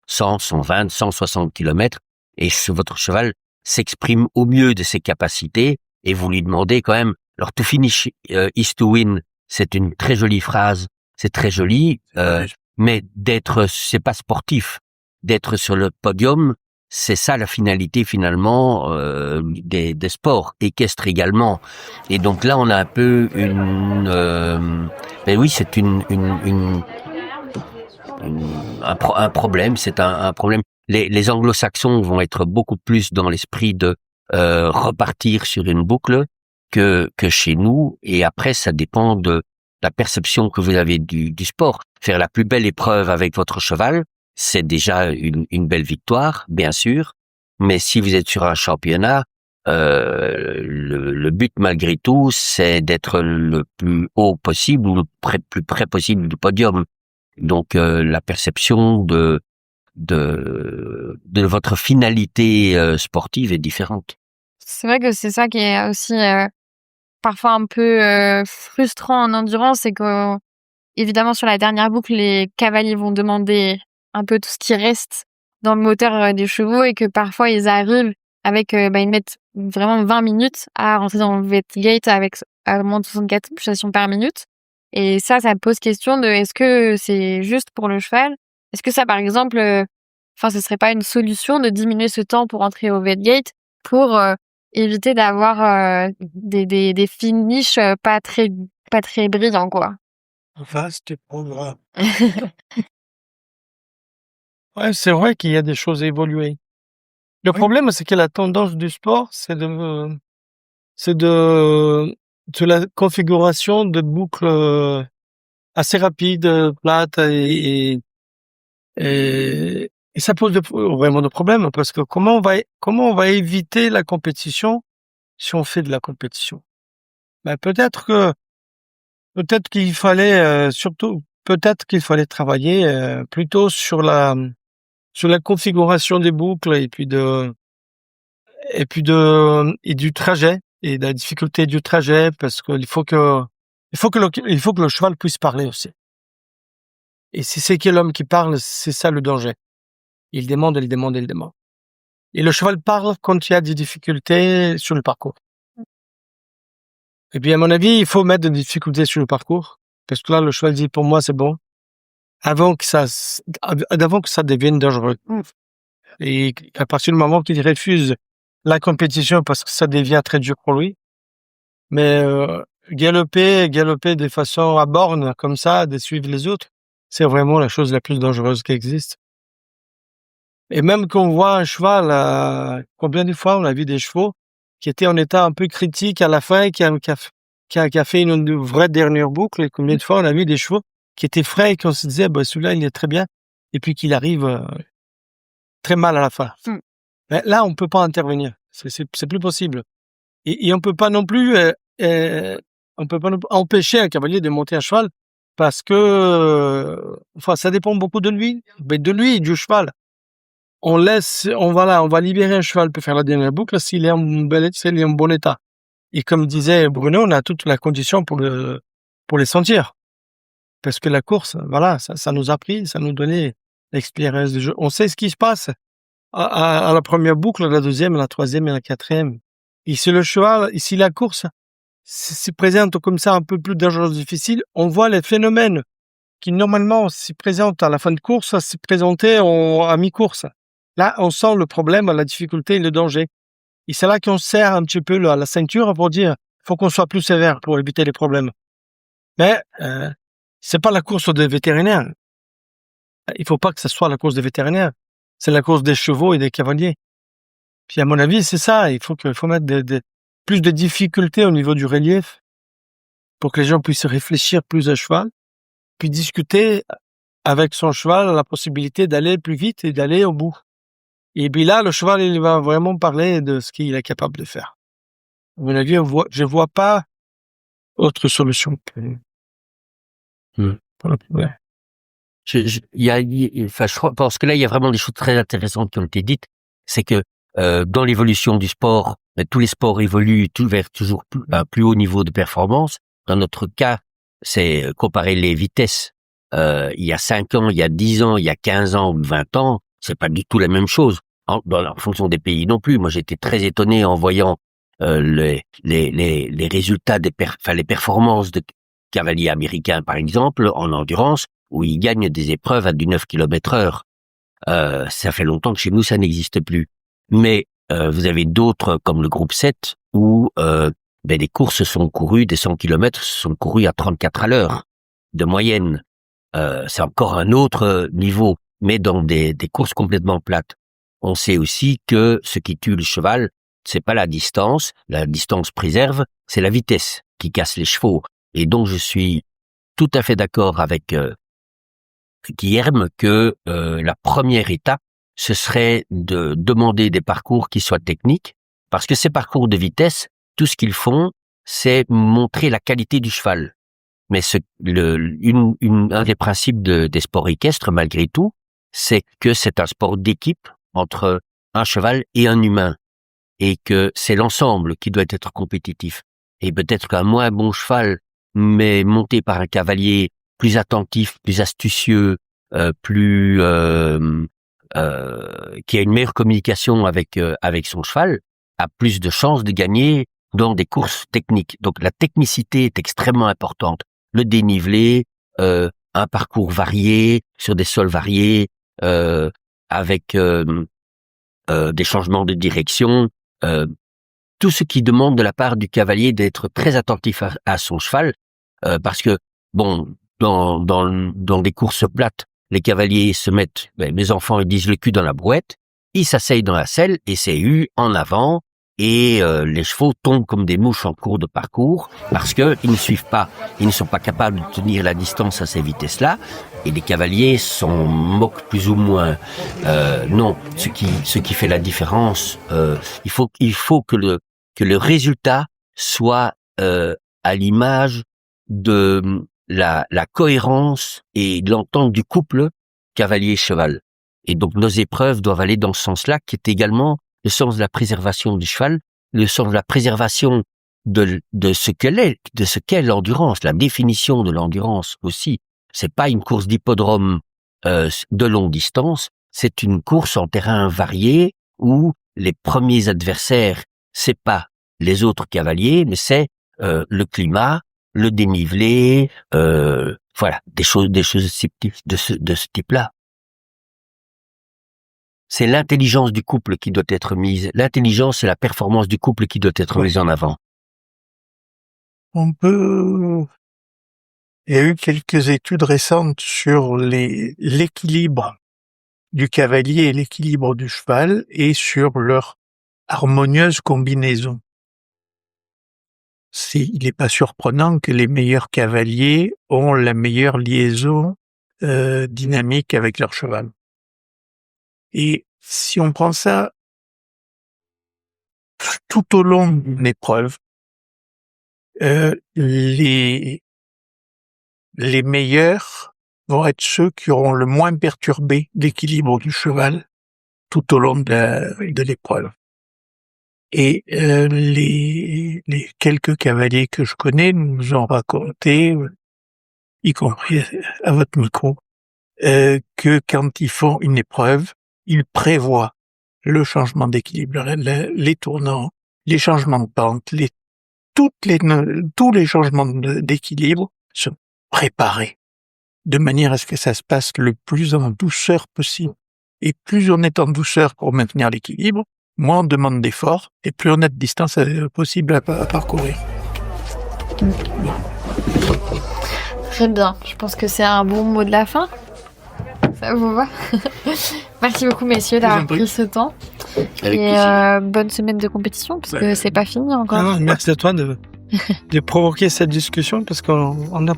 100, 120, 160 kilomètres, et votre cheval s'exprime au mieux de ses capacités, et vous lui demandez quand même, alors to finish is to win, c'est une très jolie phrase, c'est très joli, mais c'est pas sportif. D'être sur le podium, c'est ça la finalité finalement des sports équestres également. Et donc là, on a un peu c'est un problème. C'est un problème. Les anglo-saxons vont être beaucoup plus dans l'esprit de repartir sur une boucle que chez nous. Et après, ça dépend de la perception que vous avez du sport. Faire la plus belle épreuve avec votre cheval, c'est déjà une belle victoire, bien sûr. Mais si vous êtes sur un championnat, le but malgré tout, c'est d'être le plus haut possible ou plus près possible du podium. Donc la perception de votre finalité sportive est différente. C'est vrai que c'est ça qui est aussi parfois un peu frustrant en endurance, c'est que évidemment sur la dernière boucle, les cavaliers vont demander un peu tout ce qui reste dans le moteur des chevaux et que parfois ils arrivent avec ils mettent vraiment 20 minutes à rentrer dans le Vetgate avec à moins de 64 pulsations par minute. Et ça pose question de est-ce que c'est juste pour le cheval? Est-ce que ça, par exemple, ce serait pas une solution de diminuer ce temps pour entrer au Vetgate pour éviter d'avoir des finishes pas très brillants, quoi. Vaste programme. Ouais, c'est vrai qu'il y a des choses à évoluer. Le Oui. problème, c'est que la tendance du sport, c'est la configuration de boucles assez rapides, plates et ça pose vraiment de problèmes parce que comment on va éviter la compétition si on fait de la compétition? Ben, peut-être qu'il fallait peut-être qu'il fallait travailler plutôt sur la configuration des boucles et du trajet et de la difficulté du trajet parce qu'il faut que le cheval puisse parler aussi. Et si c'est que l'homme qui parle, c'est ça le danger. Il demande. Et le cheval parle quand il y a des difficultés sur le parcours. Et puis, à mon avis, il faut mettre des difficultés sur le parcours. Parce que là, le cheval dit, pour moi, c'est bon. Avant que ça devienne dangereux. Et à partir du moment qu'il refuse la compétition parce que ça devient très dur pour lui. Mais, galoper de façon à borne, comme ça, de suivre les autres, c'est vraiment la chose la plus dangereuse qui existe. Et même quand on voit un cheval, combien de fois on a vu des chevaux qui étaient en état un peu critique à la fin, qui a qui a fait une vraie dernière boucle. Et combien de fois on a vu des chevaux qui étaient frais et qu'on se disait, celui-là, il est très bien. Et puis qu'il arrive très mal à la fin. Mais là, on peut pas intervenir. C'est plus possible. Et on peut pas non plus, empêcher un cavalier de monter à cheval parce que, ça dépend beaucoup de lui. Mais de lui et du cheval. On va libérer un cheval pour faire la dernière boucle s'il est s'il est en bon état. Et comme disait Bruno, on a toute la condition pour les sentir. Parce que la course, ça nous a pris, ça nous donnait l'expérience du jeu. On sait ce qui se passe à la première boucle, à la deuxième, à la troisième et à la quatrième. Et si le cheval, si la course se présente comme ça un peu plus dangereuse, difficile, on voit les phénomènes qui normalement se présentent à la fin de course, se présenter à mi-course. Là, on sent le problème, la difficulté et le danger. Et c'est là qu'on serre un petit peu la ceinture pour dire, faut qu'on soit plus sévère pour éviter les problèmes. Mais c'est pas la course des vétérinaires. Il faut pas que ce soit la course des vétérinaires. C'est la course des chevaux et des cavaliers. Puis à mon avis, c'est ça. Il faut mettre plus de difficultés au niveau du relief pour que les gens puissent réfléchir plus à cheval, puis discuter avec son cheval la possibilité d'aller plus vite et d'aller au bout. Et puis là, le cheval, il va vraiment parler de ce qu'il est capable de faire. À mon avis, je vois pas autre solution pour le problème. Je pense que là, il y a vraiment des choses très intéressantes qui ont été dites. C'est que dans l'évolution du sport, tous les sports évoluent vers toujours plus haut niveau de performance. Dans notre cas, c'est comparer les vitesses. Il y a 5 ans, il y a 10 ans, il y a 15 ans ou 20 ans, c'est pas du tout la même chose. En fonction des pays non plus. Moi, j'étais très étonné en voyant les résultats les performances de cavaliers américains, par exemple, en endurance, où ils gagnent des épreuves à du 9 km/h. Ça fait longtemps que chez nous, ça n'existe plus. Mais vous avez d'autres, comme le groupe 7, où les courses sont courues, des 100 km sont courues à 34 à l'heure, de moyenne. C'est encore un autre niveau, mais dans des courses complètement plates. On sait aussi que ce qui tue le cheval, c'est pas la distance préserve, c'est la vitesse qui casse les chevaux. Et donc je suis tout à fait d'accord avec Guilherme que la première étape, ce serait de demander des parcours qui soient techniques, parce que ces parcours de vitesse, tout ce qu'ils font, c'est montrer la qualité du cheval. Mais un des principes des sports équestres, malgré tout, c'est que c'est un sport d'équipe entre un cheval et un humain, et que c'est l'ensemble qui doit être compétitif. Et peut-être qu'un moins bon cheval, mais monté par un cavalier plus attentif, plus astucieux, qui a une meilleure communication avec son cheval, a plus de chances de gagner dans des courses techniques. Donc la technicité est extrêmement importante. Le dénivelé, un parcours varié, sur des sols variés, avec des changements de direction, tout ce qui demande de la part du cavalier d'être très attentif à son cheval, parce que dans des courses plates, les cavaliers se mettent, mes enfants ils disent le cul dans la brouette, ils s'asseyent dans la selle et c'est en avant, et les chevaux tombent comme des mouches en cours de parcours parce que ils ne sont pas capables de tenir la distance à ces vitesses-là, et les cavaliers s'en moquent plus ou moins. Non, ce qui fait la différence, il faut que le résultat soit à l'image de la cohérence et de l'entente du couple cavalier-cheval. Et donc nos épreuves doivent aller dans ce sens-là, qui est également le sens de la préservation du cheval, le sens de la préservation de ce qu'est l'endurance, la définition de l'endurance aussi. C'est pas une course d'hippodrome de longue distance, c'est une course en terrain varié où les premiers adversaires, c'est pas les autres cavaliers, mais c'est le climat, le dénivelé, voilà, des choses de ce type-là. C'est l'intelligence du couple qui doit être mise. L'intelligence et la performance du couple qui doit être mise en avant. Il y a eu quelques études récentes sur l'équilibre du cavalier et l'équilibre du cheval et sur leur harmonieuse combinaison. il n'est pas surprenant que les meilleurs cavaliers ont la meilleure liaison dynamique avec leur cheval. Et si on prend ça tout au long d'une épreuve, les meilleurs vont être ceux qui auront le moins perturbé l'équilibre du cheval tout au long de l'épreuve. Et les quelques cavaliers que je connais nous ont raconté, y compris à votre micro, que quand ils font une épreuve, ils prévoient le changement d'équilibre, les tournants, les changements de pente, tous les changements d'équilibre sont préparés de manière à ce que ça se passe le plus en douceur possible. Et plus on est en douceur pour maintenir l'équilibre, moins on demande d'efforts et plus on a de distance possible à parcourir. Très bien. Je pense que c'est un bon mot de la fin. Ça vous va? Merci beaucoup, messieurs, d'avoir pris ce temps. Avec Et bonne semaine de compétition, parce que c'est pas fini encore. Merci à toi de provoquer cette discussion, parce qu'on n'a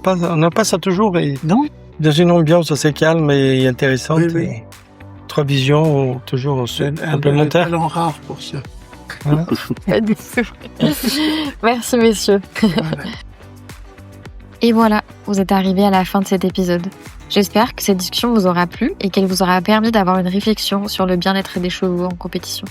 pas ça toujours. Et Non? dans une ambiance assez calme et intéressante. Oui, oui. Et trois visions toujours complémentaires. Un talent rare pour ça. Voilà. Merci, messieurs. Et voilà, vous êtes arrivés à la fin de cet épisode. J'espère que cette discussion vous aura plu et qu'elle vous aura permis d'avoir une réflexion sur le bien-être des chevaux en compétition.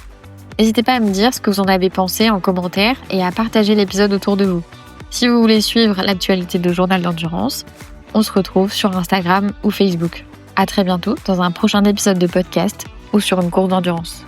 N'hésitez pas à me dire ce que vous en avez pensé en commentaire et à partager l'épisode autour de vous. Si vous voulez suivre l'actualité de Journal d'Endurance, on se retrouve sur Instagram ou Facebook. À très bientôt dans un prochain épisode de podcast ou sur une course d'endurance.